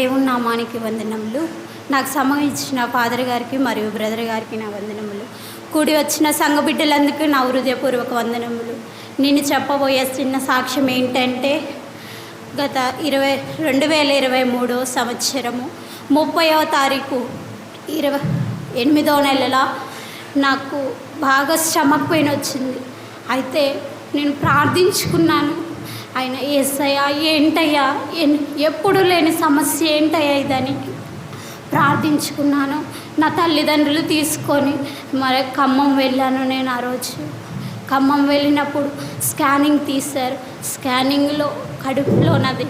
దేవుని నామానికి వందనములు. నాకు సమయం ఇచ్చిన ఫాదర్ గారికి మరియు బ్రదర్ గారికి నా వందనములు. కూడి వచ్చిన సంఘ బిడ్డలందరికీ నా హృదయపూర్వక వందనములు. నేను చెప్పబోయే చిన్న సాక్ష్యం ఏంటంటే, గత 2023 సంవత్సరము 30వ తారీఖు 28వ నెలల నాకు బాగా స్టమక్ పెయిన్ వచ్చింది. అయితే నేను ప్రార్థించుకున్నాను, ఆయన యేసయ్యా ఏంటయ్యా, ఎప్పుడు లేని సమస్య ఏంటయ్యా ఇదని ప్రార్థించుకున్నాను. నా తల్లిదండ్రులు తీసుకొని మరి ఖమ్మం వెళ్ళాను. నేను ఆ రోజు ఖమ్మం వెళ్ళినప్పుడు స్కానింగ్ తీశారు. స్కానింగ్లో కడుపులో నాది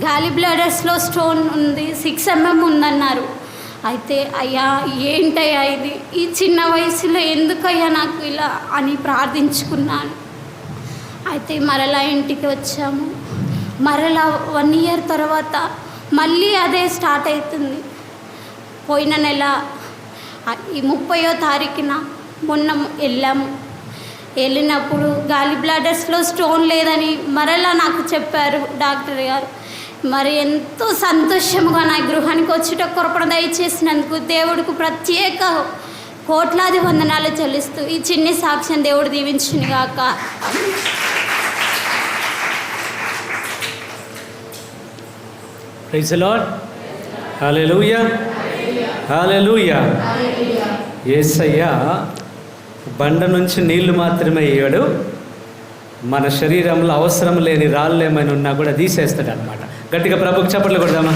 గాలి బ్లాడర్స్లో స్టోన్ ఉంది, 6 mm ఉందన్నారు. అయితే అయ్యా ఏంటయ్యా ఇది, ఈ చిన్న వయసులో ఎందుకయ్యా నాకు ఇలా అని ప్రార్థించుకున్నాను. అయితే మరలా ఇంటికి వచ్చాము. మరలా 1 year తర్వాత మళ్ళీ అదే స్టార్ట్ అవుతుంది. పోయిన నెల ఈ 30వ తారీఖున మొన్న వెళ్ళాము. వెళ్ళినప్పుడు గాలి బ్లాడర్స్లో స్టోన్ లేదని మరలా నాకు చెప్పారు డాక్టర్ గారు. మరి ఎంతో సంతోషంగా నా గృహానికి వచ్చేట కొరపణ దయచేసినందుకు దేవుడికి ప్రత్యేక కోట్లాది వందనాలు చెల్లిస్తూ ఈ చిన్ని సాక్ష్యం దేవుడు దీవించునుగాక. Praise the Lord. హల్లెలూయా, హల్లెలూయా. యేసయ్య బండ నుంచి నీళ్లు మాత్రమే ఇయ్యడు, మన శరీరంలో అవసరం లేని రాళ్ళు ఏమైనా ఉన్నా కూడా తీసేస్తాడు అనమాట. గట్టిగా ప్రభుకి చప్పట్లు కొడదామా?